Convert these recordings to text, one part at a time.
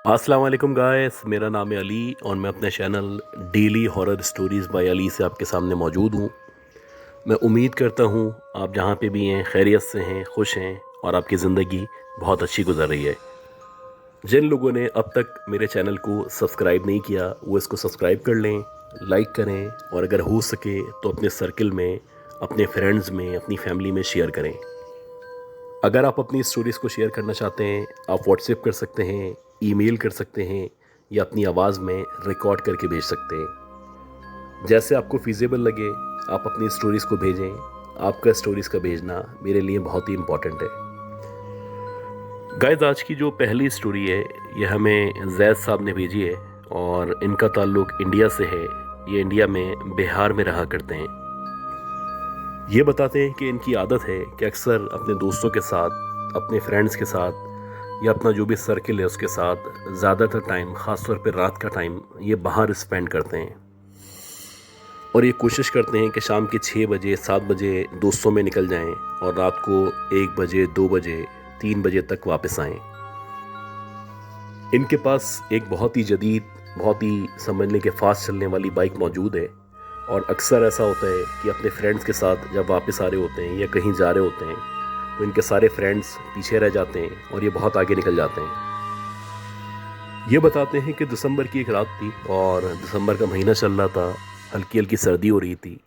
अस्सलाम वालेकुम गाइस, मेरा नाम है अली और मैं अपने channel daily horror stories by Ali से आपके सामने मौजूद हूँ। मैं उम्मीद करता हूँ आप जहाँ पे भी हैं खैरियत से हैं, खुश हैं और आपकी ज़िंदगी बहुत अच्छी गुजर रही है। जिन लोगों ने अब तक मेरे चैनल को सब्सक्राइब नहीं किया वो इसको सब्सक्राइब कर लें, लाइक करें और अगर हो सके तो अपने सर्कल में, अपने फ्रेंड्स में, अपनी फैमिली में शेयर करें। अगर आप अपनी स्टोरीज़ को शेयर करना चाहते हैं आप व्हाट्सएप कर सकते हैं, ईमेल कर सकते हैं या अपनी आवाज़ में रिकॉर्ड करके भेज सकते हैं। जैसे आपको फीज़ेबल लगे आप अपनी स्टोरीज़ को भेजें। आपका स्टोरीज़ का भेजना मेरे लिए बहुत ही इम्पॉर्टेंट है। गाइस, आज की जो पहली स्टोरी है ये हमें जैद साहब ने भेजी है और इनका ताल्लुक़ इंडिया से है। ये इंडिया में बिहार में रहा करते हैं। ये बताते हैं कि इनकी आदत है कि अक्सर अपने दोस्तों के साथ, अपने फ्रेंड्स के साथ या अपना जो भी सर्किल है उसके साथ ज़्यादातर टाइम, ख़ास तौर पे रात का टाइम, ये बाहर स्पेंड करते हैं और ये कोशिश करते हैं कि शाम के 6 बजे 7 बजे दोस्तों में निकल जाएं और रात को 1 बजे 2 बजे 3 बजे तक वापस आएं। इनके पास एक बहुत ही जदीद, बहुत ही समझने के फास्ट चलने वाली बाइक मौजूद है और अक्सर ऐसा होता है कि अपने फ्रेंड्स के साथ जब वापस आ रहे होते हैं या कहीं जा रहे होते हैं तो इनके सारे फ्रेंड्स पीछे रह जाते हैं और ये बहुत आगे निकल जाते हैं। ये बताते हैं कि दिसंबर की एक रात थी और दिसंबर का महीना चल रहा था, हल्की हल्की सर्दी हो रही थी।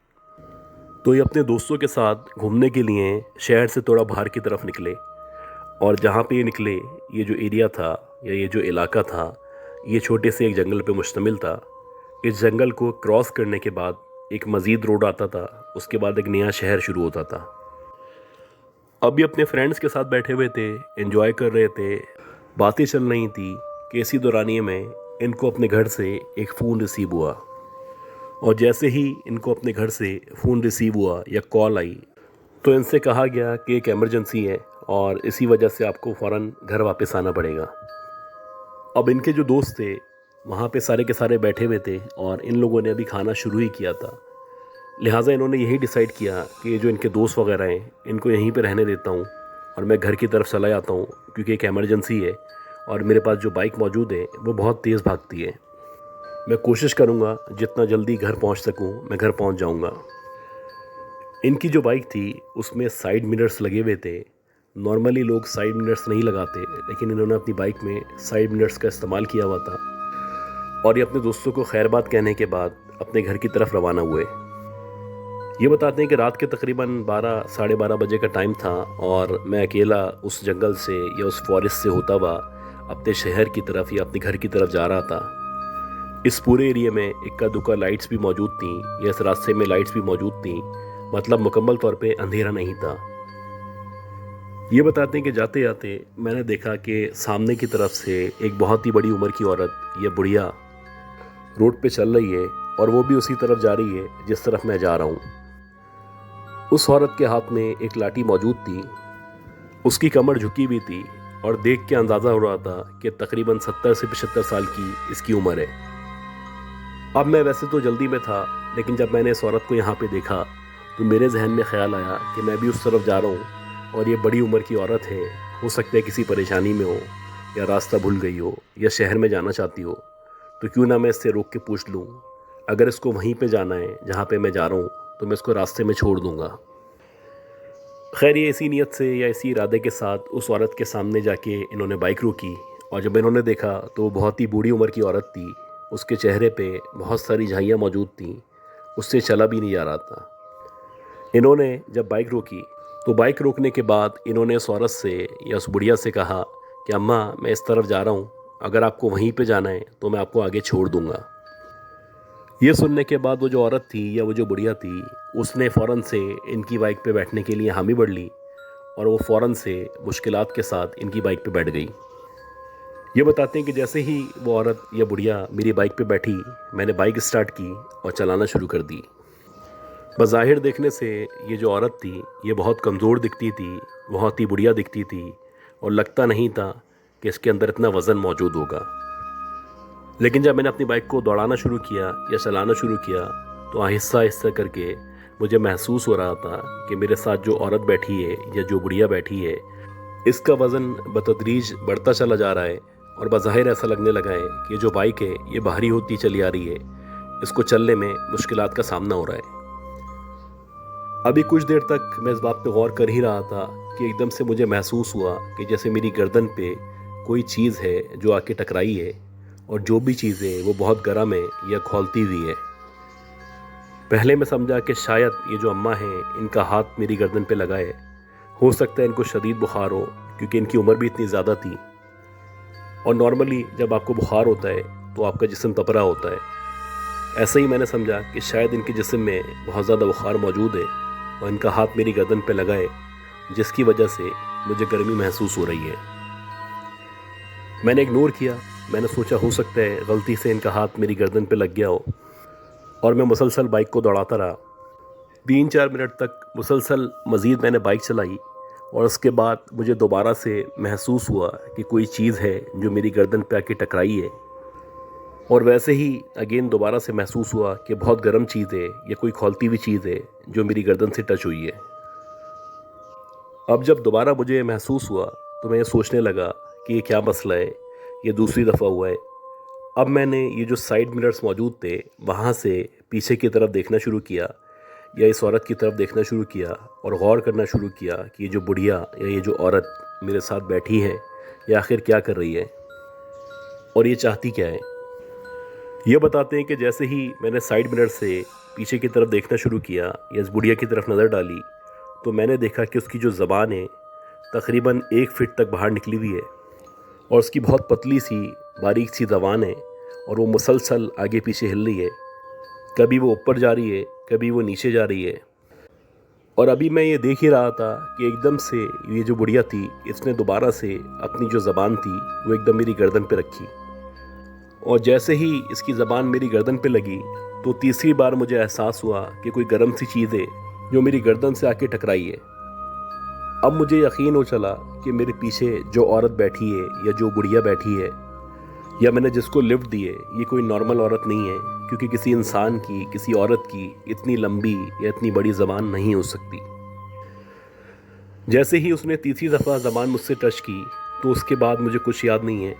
तो ये अपने दोस्तों के साथ घूमने के लिए शहर से थोड़ा बाहर की तरफ निकले और जहाँ पे ये निकले, ये जो एरिया था या ये जो इलाका था ये छोटे से एक जंगल पे मुश्तमिल था। इस जंगल को क्रॉस करने के बाद एक मज़ीद रोड आता था, उसके बाद एक नया शहर शुरू होता था। अब ये अपने फ्रेंड्स के साथ बैठे हुए थे, एंजॉय कर रहे थे, बातें चल रही थी कि इसी दौरानिए में इनको अपने घर से एक फ़ोन रिसीव हुआ और जैसे ही इनको अपने घर से फ़ोन रिसीव हुआ या कॉल आई तो इनसे कहा गया कि एक इमरजेंसी है और इसी वजह से आपको फ़ौरन घर वापस आना पड़ेगा। अब इनके जो दोस्त थे वहाँ पे सारे के सारे बैठे हुए थे और इन लोगों ने अभी खाना शुरू ही किया था, लिहाजा इन्होंने यही डिसाइड किया कि ये जो इनके दोस्त वगैरह हैं इनको यहीं पे रहने देता हूँ और मैं घर की तरफ चला जाता हूँ क्योंकि एक इमरजेंसी है और मेरे पास जो बाइक मौजूद है वो बहुत तेज़ भागती है। मैं कोशिश करूँगा जितना जल्दी घर पहुँच सकूँ मैं घर पहुँच जाऊँगा। इनकी जो बाइक थी उसमें साइड मिरर्स लगे हुए थे। नॉर्मली लोग साइड मिरर्स नहीं लगाते लेकिन इन्होंने अपनी बाइक में साइड मिरर्स का इस्तेमाल किया हुआ था और ये अपने दोस्तों को खैरबाद कहने के बाद अपने घर की तरफ रवाना हुए। ये बताते हैं कि रात के तकरीबन 12 साढ़े 12 बजे का टाइम था और मैं अकेला उस जंगल से या उस फॉरेस्ट से होता हुआ अपने शहर की तरफ या अपने घर की तरफ जा रहा था। इस पूरे एरिया में इक्का दुक्का लाइट्स भी मौजूद थीं या इस रास्ते में लाइट्स भी मौजूद थीं, मतलब मुकम्मल तौर पे अंधेरा नहीं था। ये बताते हैं कि जाते जाते मैंने देखा कि सामने की तरफ से एक बहुत ही बड़ी उम्र की औरत या बुढ़िया रोड पे चल रही है और वो भी उसी तरफ जा रही है जिस तरफ मैं जा रहा हूँ। उस औरत के हाथ में एक लाठी मौजूद थी, उसकी कमर झुकी हुई थी और देख के अंदाज़ा हो रहा था कि तकरीबन 70 से 75 साल की इसकी उम्र है। अब मैं वैसे तो जल्दी में था लेकिन जब मैंने इस औरत को यहाँ पे देखा तो मेरे जहन में ख्याल आया कि मैं भी उस तरफ जा रहा हूँ और ये बड़ी उम्र की औरत है, हो सकता है किसी परेशानी में हो या रास्ता भूल गई हो या शहर में जाना चाहती हो, तो क्यों ना मैं इससे रोक के पूछ लूँ। अगर इसको वहीं पे जाना है जहाँ पे मैं जा रहा हूँ तो मैं इसको रास्ते में छोड़ दूँगा। खैर ये इसी नीयत से या इसी इरादे के साथ उस औरत के सामने जाके इन्होंने बाइक रोकी और जब इन्होंने देखा तो वो बहुत ही बूढ़ी उम्र की औरत थी। उसके चेहरे पे बहुत सारी झाइयाँ मौजूद थीं, उससे चला भी नहीं जा रहा था। इन्होंने जब बाइक रोकी तो बाइक रोकने के बाद इन्होंने उस औरत से या उस बुढ़िया से कहा कि अम्मा मैं इस तरफ जा रहा हूँ, अगर आपको वहीं पे जाना है तो मैं आपको आगे छोड़ दूँगा। ये सुनने के बाद वो जो औरत थी या वो जो बुढ़िया थी उसने फ़ौरन से इनकी बाइक पे बैठने के लिए हामी भर ली और वो फ़ौरन से मुश्किलात के साथ इनकी बाइक पे बैठ गई। ये बताते हैं कि जैसे ही वो औरत या बुढ़िया मेरी बाइक पे बैठी मैंने बाइक स्टार्ट की और चलाना शुरू कर दी। बज़ाहिर देखने से ये जो औरत थी ये बहुत कमज़ोर दिखती थी, बहुत ही बुढ़िया दिखती थी और लगता नहीं था कि इसके अंदर इतना वज़न मौजूद होगा। लेकिन जब मैंने अपनी बाइक को दौड़ाना शुरू किया या चलाना शुरू किया तो आहिस्ता आहिस्ता करके मुझे महसूस हो रहा था कि मेरे साथ जो औरत बैठी है या जो बुढ़िया बैठी है इसका वज़न बतदरीज बढ़ता चला जा रहा है اور بظاہر ایسا لگنے لگا ہے کہ یہ جو بائک ہے یہ بھاری ہوتی چلی آ رہی ہے، اس کو چلنے میں مشکلات کا سامنا ہو رہا ہے۔ ابھی کچھ دیر تک میں اس بات پہ غور کر ہی رہا تھا کہ ایک دم سے مجھے محسوس ہوا کہ جیسے میری گردن پہ کوئی چیز ہے جو آ کے ٹکرائی ہے، اور جو بھی چیز ہے وہ بہت گرم ہے یا کھولتی ہوئی ہے۔ پہلے میں سمجھا کہ شاید یہ جو اماں ہیں ان کا ہاتھ میری گردن پہ لگا ہے، ہو سکتا ہے ان کو شدید بخار ہو، کیونکہ ان کی عمر بھی اتنی زیادہ تھی، اور نارملی جب آپ کو بخار ہوتا ہے تو آپ کا جسم تپ رہا ہوتا ہے۔ ایسے ہی میں نے سمجھا کہ شاید ان کے جسم میں بہت زیادہ بخار موجود ہے اور ان کا ہاتھ میری گردن پہ لگا ہے، جس کی وجہ سے مجھے گرمی محسوس ہو رہی ہے۔ میں نے اگنور کیا، میں نے سوچا ہو سکتا ہے غلطی سے ان کا ہاتھ میری گردن پہ لگ گیا ہو، اور میں مسلسل بائک کو دوڑاتا رہا۔ 3-4 منٹ تک مسلسل مزید میں نے بائک چلائی، اور اس کے بعد مجھے دوبارہ سے محسوس ہوا کہ کوئی چیز ہے جو میری گردن پہ آ کے ٹکرائی ہے، اور ویسے ہی اگین دوبارہ سے محسوس ہوا کہ بہت گرم چیز ہے یا کوئی کھولتی ہوئی چیز ہے جو میری گردن سے ٹچ ہوئی ہے۔ اب جب دوبارہ مجھے محسوس ہوا تو میں یہ سوچنے لگا کہ یہ کیا مسئلہ ہے، یہ دوسری دفعہ ہوا ہے۔ اب میں نے یہ جو سائیڈ مررز موجود تھے وہاں سے پیچھے کی طرف دیکھنا شروع کیا، یا اس عورت کی طرف دیکھنا شروع کیا، اور غور کرنا شروع کیا کہ یہ جو بڑھیا یا یہ جو عورت میرے ساتھ بیٹھی ہے یہ آخر کیا کر رہی ہے، اور یہ چاہتی کیا ہے۔ یہ بتاتے ہیں کہ جیسے ہی میں نے سائیڈ مرر سے پیچھے کی طرف دیکھنا شروع کیا یا اس بڑھیا کی طرف نظر ڈالی، تو میں نے دیکھا کہ اس کی جو زبان ہے تقریباً 1 فٹ تک باہر نکلی ہوئی ہے، اور اس کی بہت پتلی سی باریک سی زبان ہے، اور وہ مسلسل آگے پیچھے ہل رہی ہے، کبھی وہ اوپر جا رہی ہے، کبھی وہ نیچے جا رہی ہے۔ اور ابھی میں یہ دیکھ ہی رہا تھا کہ ایک دم سے یہ جو بڑھیا تھی اس نے دوبارہ سے اپنی جو زبان تھی وہ ایک دم میری گردن پہ رکھی، اور جیسے ہی اس کی زبان میری گردن پہ لگی تو تیسری بار مجھے احساس ہوا کہ کوئی گرم سی چیز ہے جو میری گردن سے آ کے ٹکرائی ہے۔ اب مجھے یقین ہو چلا کہ میرے پیچھے جو عورت بیٹھی ہے یا جو بڑھیا بیٹھی ہے یا میں نے جس کو لفٹ دی ہے، یہ کوئی نارمل عورت نہیں ہے، کیونکہ کسی انسان کی، کسی عورت کی اتنی لمبی یا اتنی بڑی زبان نہیں ہو سکتی۔ جیسے ہی اس نے تیسری دفعہ زبان مجھ سے ٹچ کی تو اس کے بعد مجھے کچھ یاد نہیں ہے،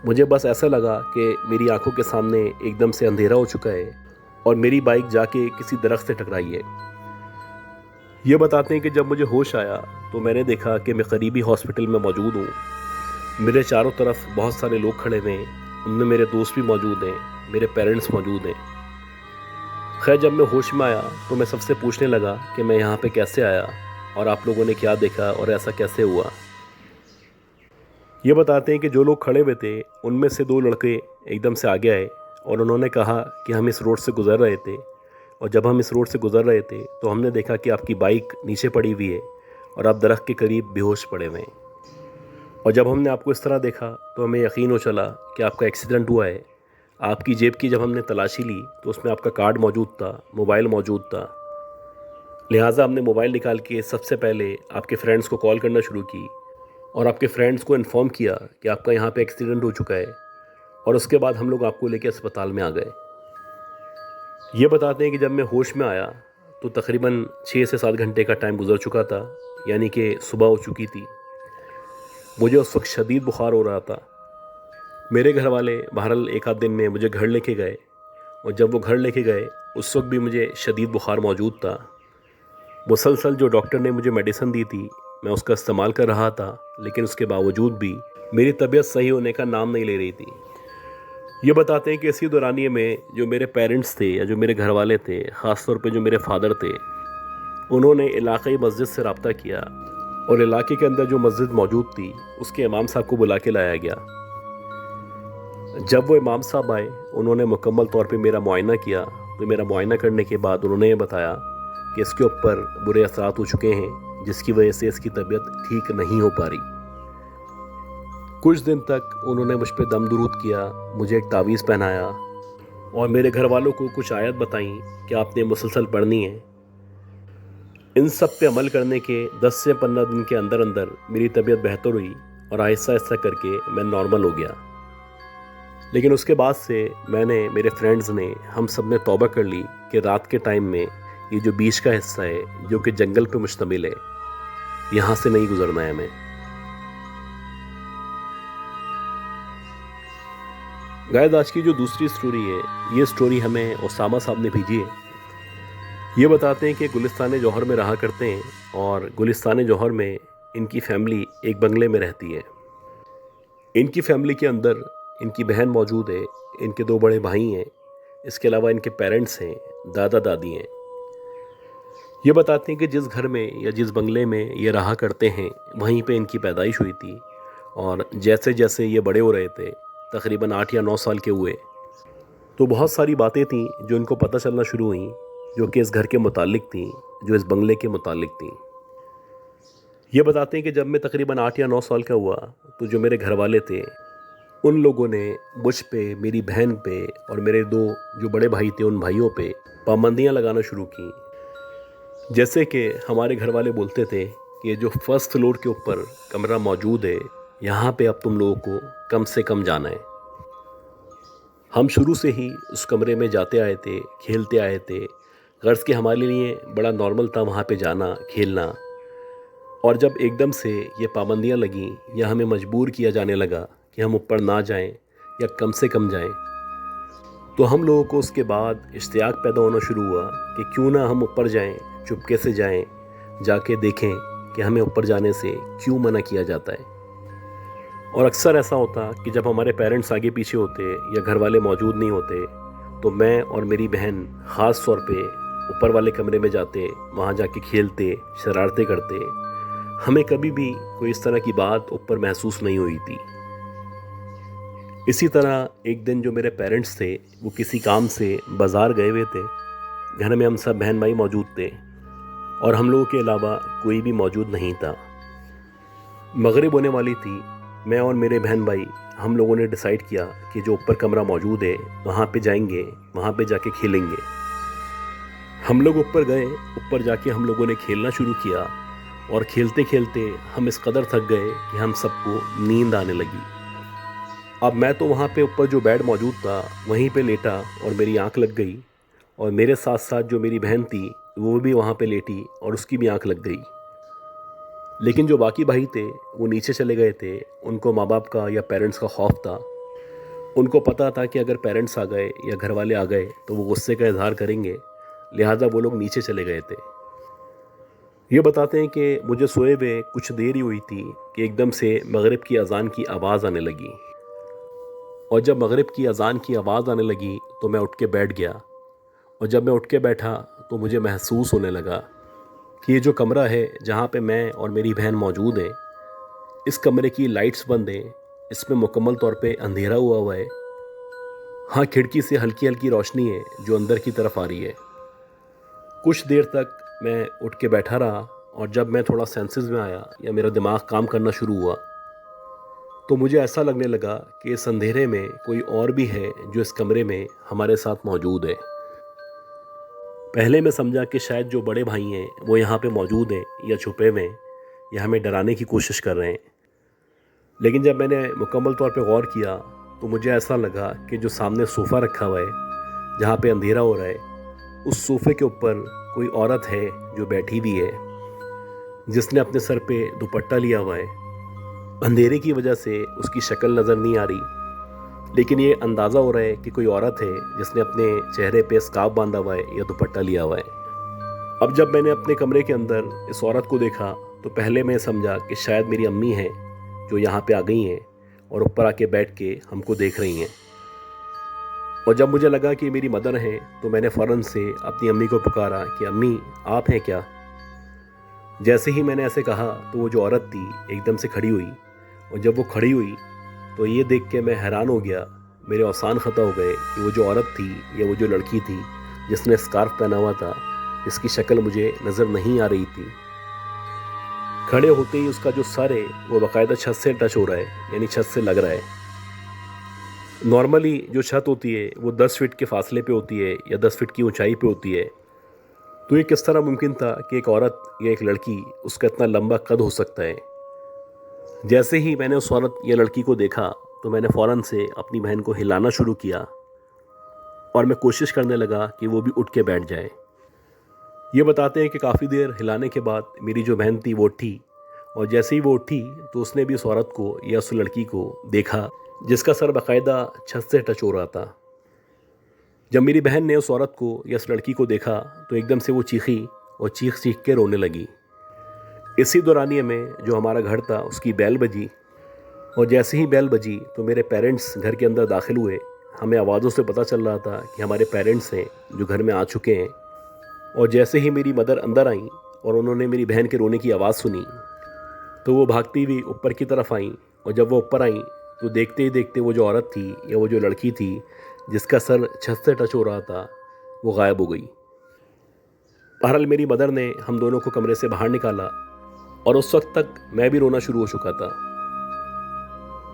مجھے بس ایسا لگا کہ میری آنکھوں کے سامنے ایک دم سے اندھیرا ہو چکا ہے اور میری بائک جا کے کسی درخت سے ٹکرائی ہے۔ یہ بتاتے ہیں کہ جب مجھے ہوش آیا تو میں نے دیکھا کہ میں قریبی ہاسپٹل میں موجود ہوں، میرے چاروں طرف بہت سارے لوگ کھڑے ہوئے ہیں، ان میں میرے دوست بھی موجود ہیں، میرے پیرنٹس موجود ہیں۔ خیر جب میں ہوش میں آیا تو میں سب سے پوچھنے لگا کہ میں یہاں پہ کیسے آیا اور آپ لوگوں نے کیا دیکھا اور ایسا کیسے ہوا۔ یہ بتاتے ہیں کہ جو لوگ کھڑے ہوئے تھے ان میں سے 2 لڑکے ایک دم سے آگے آئے اور انہوں نے کہا کہ ہم اس روڈ سے گزر رہے تھے، اور جب ہم اس روڈ سے گزر رہے تھے تو ہم نے دیکھا کہ آپ کی بائک نیچے پڑی ہوئی ہے اور آپ درخت کے قریب بے ہوش پڑے ہوئے ہیں، اور جب ہم نے آپ کو اس طرح دیکھا تو ہمیں یقین ہو چلا کہ آپ کا ایکسیڈنٹ ہوا ہے۔ آپ کی جیب کی جب ہم نے تلاشی لی تو اس میں آپ کا کارڈ موجود تھا، موبائل موجود تھا، لہٰذا ہم نے موبائل نکال کے سب سے پہلے آپ کے فرینڈس کو کال کرنا شروع کی اور آپ کے فرینڈس کو انفارم کیا کہ آپ کا یہاں پہ ایکسیڈنٹ ہو چکا ہے، اور اس کے بعد ہم لوگ آپ کو لے کے اسپتال میں آ گئے۔ یہ بتاتے ہیں کہ جب میں ہوش میں آیا تو تقریباً 6 سے 7 گھنٹے کا ٹائم گزر چکا تھا، یعنی کہ صبح ہو چکی تھی۔ مجھے اس وقت شدید بخار ہو رہا تھا۔ میرے گھر والے بہرحال 1 آدھ دن میں مجھے گھر لے کے گئے، اور جب وہ گھر لے کے گئے اس وقت بھی مجھے شدید بخار موجود تھا۔ مسلسل جو ڈاکٹر نے مجھے میڈیسن دی تھی میں اس کا استعمال کر رہا تھا، لیکن اس کے باوجود بھی میری طبیعت صحیح ہونے کا نام نہیں لے رہی تھی۔ یہ بتاتے ہیں کہ اسی دورانیے میں جو میرے پیرنٹس تھے یا جو میرے گھر والے تھے، خاص طور پہ جو میرے فادر تھے، انہوں نے علاقائی مسجد سے رابطہ کیا، اور علاقے کے اندر جو مسجد موجود تھی اس کے امام صاحب کو بلا کے لایا گیا۔ جب وہ امام صاحب آئے انہوں نے مکمل طور پہ میرا معائنہ کیا، تو میرا معائنہ کرنے کے بعد انہوں نے یہ بتایا کہ اس کے اوپر برے اثرات ہو چکے ہیں، جس کی وجہ سے اس کی طبیعت ٹھیک نہیں ہو پا رہی۔ کچھ دن تک انہوں نے مجھ پہ دم درود کیا، مجھے ایک تعویذ پہنایا، اور میرے گھر والوں کو کچھ آیت بتائیں کہ آپ نے مسلسل پڑھنی ہے۔ ان سب پہ عمل کرنے کے 10 سے 15 دن کے اندر اندر میری طبیعت بہتر ہوئی، اور آہستہ آہستہ کر کے میں نارمل ہو گیا۔ لیکن اس کے بعد سے میں نے، میرے فرینڈز نے، ہم سب نے توبہ کر لی کہ رات کے ٹائم میں یہ جو بیچ کا حصہ ہے جو کہ جنگل پہ مشتمل ہے، یہاں سے نہیں گزرنا ہے ہمیں۔ गाइस, आज की जो दूसरी स्टोरी है, ये स्टोरी हमें उसामा साहब ने भेजी है। ये बताते हैं कि गुलिस्तान जौहर में रहा करते हैं और गुलिस्तान जौहर में इनकी फैमिली एक बंगले में रहती है। इनकी फैमिली के अंदर इनकी बहन मौजूद है, इनके 2 बड़े भाई हैं, इसके अलावा इनके पेरेंट्स हैं, दादा दादी हैं। ये बताते हैं कि जिस घर में या जिस बंगले में ये रहा करते हैं, वहीं पे इनकी पैदाइश हुई थी और जैसे जैसे ये बड़े हो रहे थे, तकरीबन 8 या 9 साल के हुए, तो बहुत सारी बातें थीं जो इनको पता चलना शुरू हुई, जो कि इस घर के मुतालिक थीं, जो इस बंगले के मुतालिक थीं। ये बताते हैं कि जब मैं तकरीबन 8 या 9 साल का हुआ, तो जो मेरे घर वाले थे, उन लोगों ने मुझ पे, मेरी बहन पे और मेरे 2 जो बड़े भाई थे, उन भाइयों पे पाबंदियाँ लगाना शुरू की। जैसे कि हमारे घर वाले बोलते थे कि जो फर्स्ट फ्लोर के ऊपर कमरा मौजूद है, यहाँ पे अब तुम लोगों को कम से कम जाना है। हम शुरू से ही उस कमरे में जाते आए थे, खेलते आए थे। गर्ल्स के हमारे लिए बड़ा नॉर्मल था वहाँ पे जाना, खेलना। और जब एकदम से ये पाबंदियाँ लगीं या हमें मजबूर किया जाने लगा कि हम ऊपर ना जाएं या कम से कम जाएं, तो हम लोगों को उसके बाद इश्तियाक पैदा होना शुरू हुआ कि क्यों ना हम ऊपर जाएं, चुपके से जाएं, जाके देखें कि हमें ऊपर जाने से क्यों मना किया जाता है। और अक्सर ऐसा होता कि जब हमारे पेरेंट्स आगे पीछे होते या घर वाले मौजूद नहीं होते, तो मैं और मेरी बहन ख़ास तौर पे ऊपर वाले कमरे में जाते, वहाँ जाके खेलते, शरारतें करते। हमें कभी भी कोई इस तरह की बात ऊपर महसूस नहीं हुई थी। इसी तरह एक दिन जो मेरे पेरेंट्स थे, वो किसी काम से बाज़ार गए हुए थे। घर में हम सब बहन भाई मौजूद थे और हम लोगों के अलावा कोई भी मौजूद नहीं था। मगरिब होने वाली थी। मैं और मेरे बहन भाई हम लोगों ने डिसाइड किया कि जो ऊपर कमरा मौजूद है, वहाँ पे जाएंगे, वहाँ पे जाके खेलेंगे। हम लोग ऊपर गए, ऊपर जाके हम लोगों ने खेलना शुरू किया और खेलते खेलते हम इस कदर थक गए कि हम सबको नींद आने लगी। अब मैं तो वहाँ पे ऊपर जो बेड मौजूद था, वहीं पे लेटा और मेरी आँख लग गई और मेरे साथ साथ जो मेरी बहन थी, वो भी वहाँ पे लेटी और उसकी भी आँख लग गई। लेकिन जो बाकी भाई थे, वो नीचे चले गए थे। उनको माँ बाप का या पेरेंट्स का खौफ था। उनको पता था कि अगर पेरेंट्स आ गए या घर वाले आ गए तो वो गुस्से का इजहार करेंगे, लिहाजा वो लोग नीचे चले गए थे। ये बताते हैं कि मुझे सोए हुए कुछ देर ही हुई थी कि एकदम से मगरिब की अज़ान की आवाज़ आने लगी। और जब मगरिब की अज़ान की आवाज़ आने लगी तो मैं उठ के बैठ गया। और जब मैं उठ के बैठा तो मुझे महसूस होने लगा कि ये जो कमरा है जहाँ पे मैं और मेरी बहन मौजूद हैं, इस कमरे की लाइट्स बंद हैं, इसमें मुकम्मल तौर पे अंधेरा हुआ है। हाँ, खिड़की से हल्की हल्की रोशनी है जो अंदर की तरफ आ रही है। कुछ देर तक मैं उठ के बैठा रहा और जब मैं थोड़ा सेंसेस में आया या मेरा दिमाग काम करना शुरू हुआ, तो मुझे ऐसा लगने लगा कि इस अंधेरे में कोई और भी है जो इस कमरे में हमारे साथ मौजूद है। पहले मैं समझा कि शायद जो बड़े भाई हैं वो यहाँ पे मौजूद हैं या छुपे हुए हैं या हमें डराने की कोशिश कर रहे हैं। लेकिन जब मैंने मुकम्मल तौर पे गौर किया तो मुझे ऐसा लगा कि जो सामने सोफ़ा रखा हुआ है, जहाँ पे अंधेरा हो रहा है, उस सोफ़े के ऊपर कोई औरत है जो बैठी हुई है, जिसने अपने सर पे दुपट्टा लिया हुआ है। अंधेरे की वजह से उसकी शक्ल नज़र नहीं आ रही, लेकिन ये अंदाज़ा हो रहा है कि कोई औरत है जिसने अपने चेहरे पे स्कार्फ बांधा हुआ है या दुपट्टा लिया हुआ है। अब जब मैंने अपने कमरे के अंदर इस औरत को देखा तो पहले मैं समझा कि शायद मेरी अम्मी हैं जो यहाँ पे आ गई हैं और ऊपर आके बैठ के हमको देख रही हैं। और जब मुझे लगा कि मेरी मदर है तो मैंने फ़ौरन से अपनी अम्मी को पुकारा कि अम्मी, आप हैं क्या? जैसे ही मैंने ऐसे कहा तो वो जो औरत थी एकदम से खड़ी हुई। और जब वो खड़ी हुई तो ये देख के मैं हैरान हो गया, मेरे औसान ख़ता हो गए कि वो जो औरत थी या वो जो लड़की थी जिसने स्कार्फ पहना हुआ था, इसकी शक्ल मुझे नज़र नहीं आ रही थी। खड़े होते ही उसका जो सर है वो बाकायदा छत से टच हो रहा है, यानी छत से लग रहा है। नॉर्मली जो छत होती है वो 10 फीट के फासले पे होती है या 10 फीट की ऊंचाई पे होती है। तो ये किस तरह मुमकिन था कि एक औरत या एक लड़की, उसका इतना लंबा कद हो सकता है? जैसे ही मैंने उस औरत या लड़की को देखा तो मैंने फ़ौरन से अपनी बहन को हिलाना शुरू किया और मैं कोशिश करने लगा कि वो भी उठ के बैठ जाए। ये बताते हैं कि काफ़ी देर हिलाने के बाद मेरी जो बहन थी वो उठी और जैसे ही वो उठी तो उसने भी उस औरत को या उस लड़की को देखा جس کا سر باقاعدہ چھت سے ٹچ ہو رہا تھا۔ جب میری بہن نے اس عورت کو یا اس لڑکی کو دیکھا تو ایک دم سے وہ چیخی اور چیخ کے رونے لگی۔ اسی دورانیے میں جو ہمارا گھر تھا اس کی بیل بجی، اور جیسے ہی بیل بجی تو میرے پیرنٹس گھر کے اندر داخل ہوئے۔ ہمیں آوازوں سے پتہ چل رہا تھا کہ ہمارے پیرنٹس ہیں جو گھر میں آ چکے ہیں، اور جیسے ہی میری مدر اندر آئیں اور انہوں نے میری بہن کے رونے کی آواز سنی تو وہ بھاگتی ہوئی اوپر کی طرف آئیں، اور جب وہ اوپر آئیں تو دیکھتے ہی دیکھتے وہ جو عورت تھی یا وہ جو لڑکی تھی جس کا سر چھت سے ٹچ ہو رہا تھا وہ غائب ہو گئی۔ بہرحال میری مدر نے ہم دونوں کو کمرے سے باہر نکالا، اور اس وقت تک میں بھی رونا شروع ہو چکا تھا۔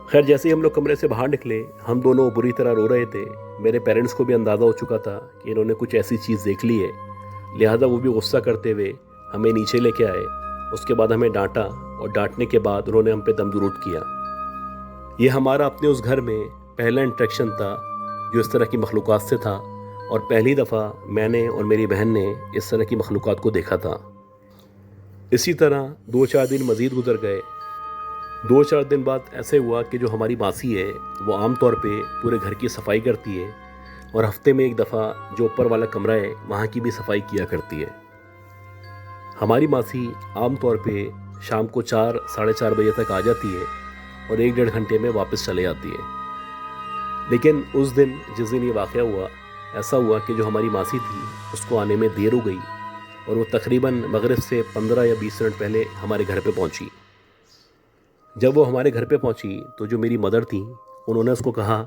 خیر جیسے ہی ہم لوگ کمرے سے باہر نکلے ہم دونوں بری طرح رو رہے تھے۔ میرے پیرنٹس کو بھی اندازہ ہو چکا تھا کہ انہوں نے کچھ ایسی چیز دیکھ لی ہے، لہٰذا وہ بھی غصہ کرتے ہوئے ہمیں نیچے لے کے آئے۔ اس کے بعد ہمیں ڈانٹا، اور ڈانٹنے کے بعد انہوں نے ہم پہ دم درود کیا۔ یہ ہمارا اپنے اس گھر میں پہلا انٹریکشن تھا جو اس طرح کی مخلوقات سے تھا، اور پہلی دفعہ میں نے اور میری بہن نے اس طرح کی مخلوقات کو دیکھا تھا۔ اسی طرح 2-4 دن مزید گزر گئے۔ 2-4 دن بعد ایسے ہوا کہ جو ہماری ماسی ہے وہ عام طور پہ پورے گھر کی صفائی کرتی ہے، اور ہفتے میں ایک دفعہ جو اوپر والا کمرہ ہے وہاں کی بھی صفائی کیا کرتی ہے۔ ہماری ماسی عام طور پہ شام کو 4-4:30 بجے تک آ جاتی ہے اور 1-1.5 گھنٹے میں واپس چلے جاتی ہے۔ لیکن اس دن جس دن یہ واقعہ ہوا، ایسا ہوا کہ جو ہماری ماسی تھی اس کو آنے میں دیر ہو گئی، اور وہ تقریباً مغرب سے 15 یا 20 منٹ پہلے ہمارے گھر پہ پہنچی۔ جب وہ ہمارے گھر پہ پہنچی تو جو میری مدر تھیں انہوں نے اس کو کہا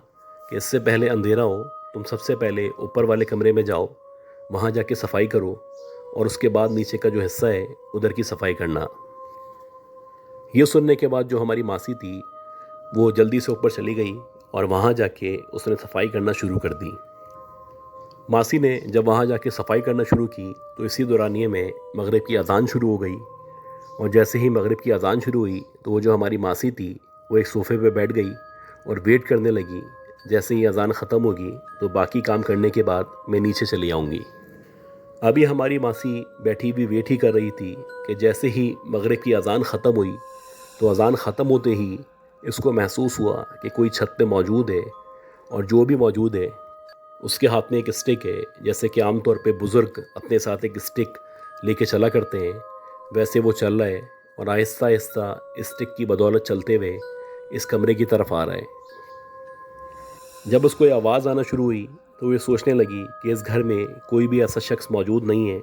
کہ اس سے پہلے اندھیرا ہو تم سب سے پہلے اوپر والے کمرے میں جاؤ، وہاں جا کے صفائی کرو، اور اس کے بعد نیچے کا جو حصہ ہے ادھر کی صفائی کرنا۔ یہ سننے کے بعد جو ہماری ماسی تھی وہ جلدی سے اوپر چلی گئی، اور وہاں جا کے اس نے صفائی کرنا شروع کر دی۔ ماسی نے جب وہاں جا کے صفائی کرنا شروع کی تو اسی دورانیے میں مغرب کی اذان شروع ہو گئی، اور جیسے ہی مغرب کی اذان شروع ہوئی تو وہ جو ہماری ماسی تھی وہ ایک صوفے پہ بیٹھ گئی اور ویٹ کرنے لگی، جیسے ہی اذان ختم ہوگی تو باقی کام کرنے کے بعد میں نیچے چلی آؤں گی۔ ابھی ہماری ماسی بیٹھی بھی ویٹ ہی کر رہی تھی کہ جیسے ہی مغرب کی اذان ختم ہوئی تو اذان ختم ہوتے ہی اس کو محسوس ہوا کہ کوئی چھت پہ موجود ہے، اور جو بھی موجود ہے اس کے ہاتھ میں ایک اسٹک ہے، جیسے کہ عام طور پہ بزرگ اپنے ساتھ ایک اسٹک لے کے چلا کرتے ہیں، ویسے وہ چل رہا ہے، اور آہستہ آہستہ اسٹک کی بدولت چلتے ہوئے اس کمرے کی طرف آ رہا ہے۔ جب اس کو یہ آواز آنا شروع ہوئی تو یہ سوچنے لگی کہ اس گھر میں کوئی بھی ایسا شخص موجود نہیں ہے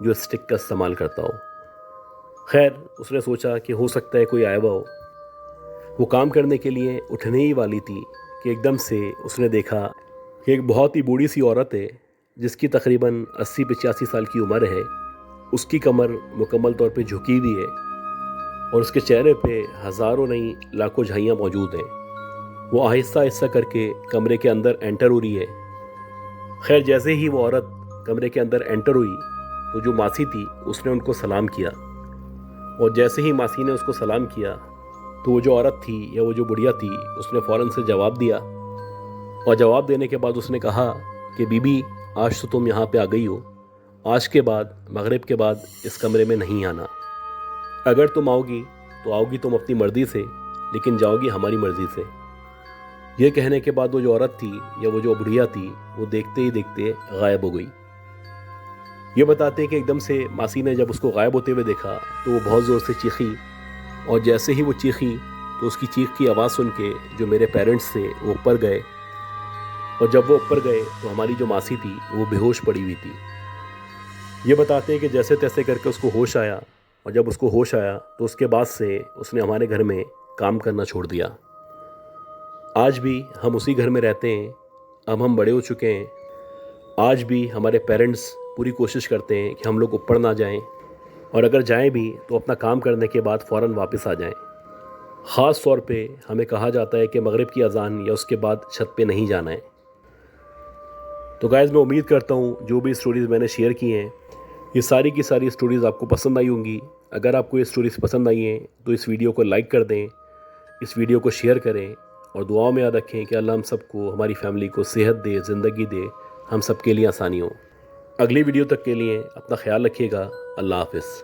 جو اسٹک کا استعمال کرتا ہو۔ خیر اس نے سوچا کہ ہو سکتا ہے کوئی آیا ہوا ہو۔ وہ کام کرنے کے لیے اٹھنے ہی والی تھی کہ ایک دم سے اس نے دیکھا کہ ایک بہت ہی بوڑھی سی عورت ہے جس کی تقریباً 80-85 سال کی عمر ہے۔ اس کی کمر مکمل طور پہ جھکی ہوئی ہے، اور اس کے چہرے پہ ہزاروں نہیں لاکھوں جھائیاں موجود ہیں۔ وہ آہستہ آہستہ کر کے کمرے کے اندر انٹر ہو رہی ہے۔ خیر جیسے ہی وہ عورت کمرے کے اندر انٹر ہوئی تو جو ماسی تھی اس نے ان کو سلام کیا، اور جیسے ہی ماسی نے اس کو سلام کیا تو وہ جو عورت تھی یا وہ جو بڑھیا تھی اس نے فوراً سے جواب دیا، اور جواب دینے کے بعد اس نے کہا کہ بی بی آج تو تم یہاں پہ آ گئی ہو، آج کے بعد مغرب کے بعد اس کمرے میں نہیں آنا۔ اگر تم آؤ گی تو آؤ گی تم اپنی مرضی سے، لیکن جاؤ گی ہماری مرضی سے۔ یہ کہنے کے بعد وہ جو عورت تھی یا وہ جو بڑھیا تھی وہ دیکھتے ہی دیکھتے غائب ہو گئی۔ یہ بتاتے ہیں کہ ایک دم سے ماسی نے جب اس کو غائب ہوتے ہوئے دیکھا تو وہ بہت زور سے چیخی، اور جیسے ہی وہ چیخی تو اس کی چیخ کی آواز سن کے جو میرے پیرنٹس تھے وہ اوپر گئے، اور جب وہ اوپر گئے تو ہماری جو ماسی تھی وہ بے ہوش پڑی ہوئی تھی۔ یہ بتاتے ہیں کہ جیسے تیسے کر کے اس کو ہوش آیا، اور جب اس کو ہوش آیا تو اس کے بعد سے اس نے ہمارے گھر میں کام کرنا چھوڑ دیا۔ آج بھی ہم اسی گھر میں رہتے ہیں۔ اب ہم بڑے ہو چکے ہیں۔ آج بھی ہمارے پیرنٹس پوری کوشش کرتے ہیں کہ ہم لوگ اوپر نہ جائیں، اور اگر جائیں بھی تو اپنا کام کرنے کے بعد فوراً واپس آ جائیں۔ خاص طور پہ ہمیں کہا جاتا ہے کہ مغرب کی اذان یا اس کے بعد چھت پہ نہیں جانا ہے۔ تو گائز میں امید کرتا ہوں جو بھی اسٹوریز میں نے شیئر کی ہیں یہ ساری کی ساری اسٹوریز آپ کو پسند آئی ہوں گی۔ اگر آپ کو یہ اسٹوریز پسند آئی ہیں تو اس ویڈیو کو لائک کر دیں، اس ویڈیو کو شیئر کریں، اور دعاؤں میں یاد رکھیں کہ اللہ ہم سب کو، ہماری فیملی کو صحت دے، زندگی دے، ہم سب کے لیے آسانی ہو۔ اگلی ویڈیو تک کے لیے اپنا خیال رکھیے گا۔ اللہ حافظ۔